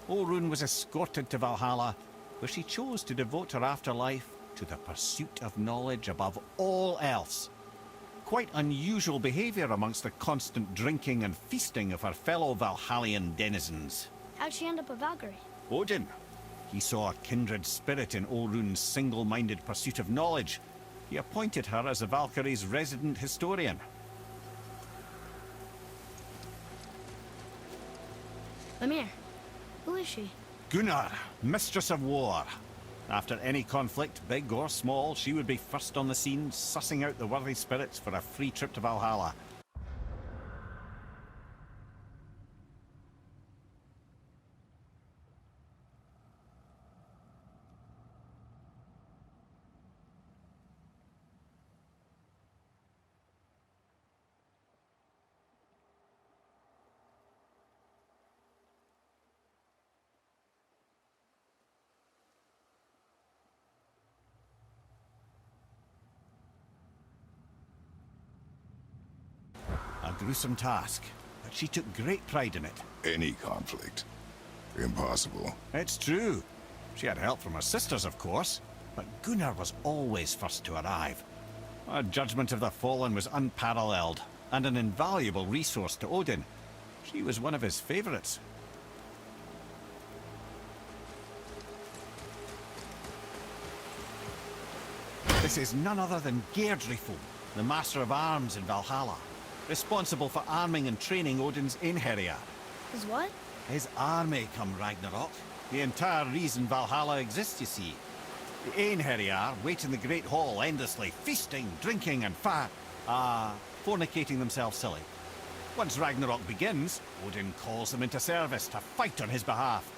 Orun was escorted to Valhalla, where she chose to devote her afterlife to the pursuit of knowledge above all else. Quite unusual behaviour amongst the constant drinking and feasting of her fellow Valhallian denizens. How'd she end up a Valkyrie? Odin. He saw a kindred spirit in Orun's single-minded pursuit of knowledge. He appointed her as the Valkyrie's resident historian. Mimir, who is she? Gunnar, Mistress of War. After any conflict, big or small, she would be first on the scene, sussing out the worthy spirits for a free trip to Valhalla. A gruesome task, but she took great pride in it. Any conflict. Impossible. It's true. She had help from her sisters, of course, but Gunnar was always first to arrive. Her judgment of the fallen was unparalleled, and an invaluable resource to Odin. She was one of his favourites. This is none other than Geirdriful, the Master of Arms in Valhalla, responsible for arming and training Odin's Einherjar. Is what? His army come Ragnarok. The entire reason Valhalla exists, you see. The Einherjar wait in the Great Hall endlessly, feasting, drinking and fornicating themselves silly. Once Ragnarok begins, Odin calls them into service to fight on his behalf.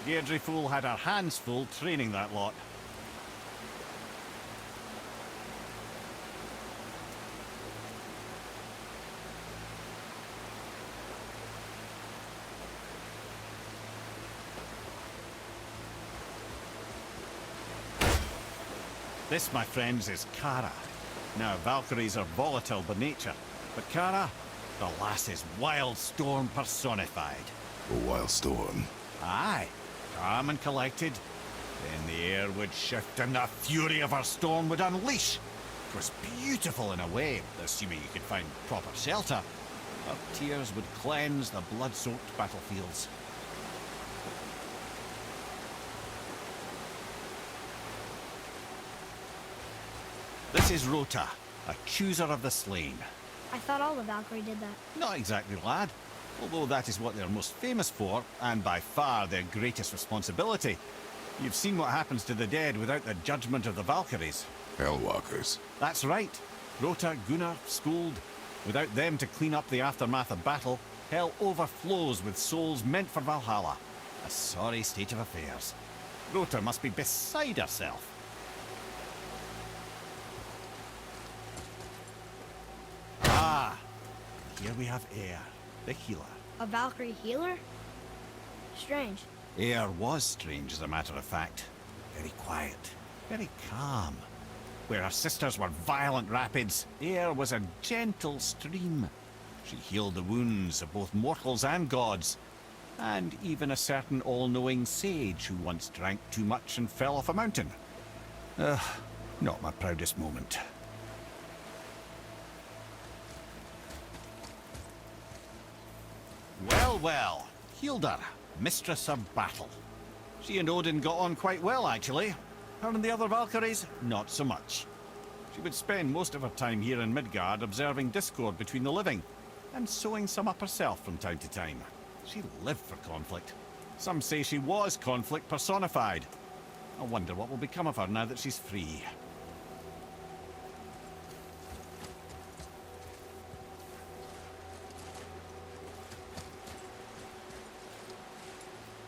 Geirdriful had her hands full training that lot. This, my friends, is Kara. Now, Valkyries are volatile by nature, but Kara, the lass is Wildstorm personified. A wild storm. Aye, calm and collected. Then the air would shift and the fury of her storm would unleash. It was beautiful in a way, assuming you could find proper shelter. Her tears would cleanse the blood-soaked battlefields. This is Rota, a chooser of the slain. I thought all the Valkyrie did that. Not exactly, lad. Although that is what they're most famous for, and by far their greatest responsibility. You've seen what happens to the dead without the judgment of the Valkyries. Hellwalkers. That's right. Rota, Gunnar, Skuld. Without them to clean up the aftermath of battle, hell overflows with souls meant for Valhalla. A sorry state of affairs. Rota must be beside herself. Ah! Here we have Eir, the healer. A Valkyrie healer? Strange. Eir was strange, as a matter of fact. Very quiet, very calm. Where her sisters were violent rapids, Eir was a gentle stream. She healed the wounds of both mortals and gods, and even a certain all-knowing sage who once drank too much and fell off a mountain. Not my proudest moment. Well, well, Hildr, Mistress of Battle. She and Odin got on quite well, actually. Her and the other Valkyries, not so much. She would spend most of her time here in Midgard observing discord between the living, and sewing some up herself from time to time. She lived for conflict. Some say she was conflict personified. I wonder what will become of her now that she's free.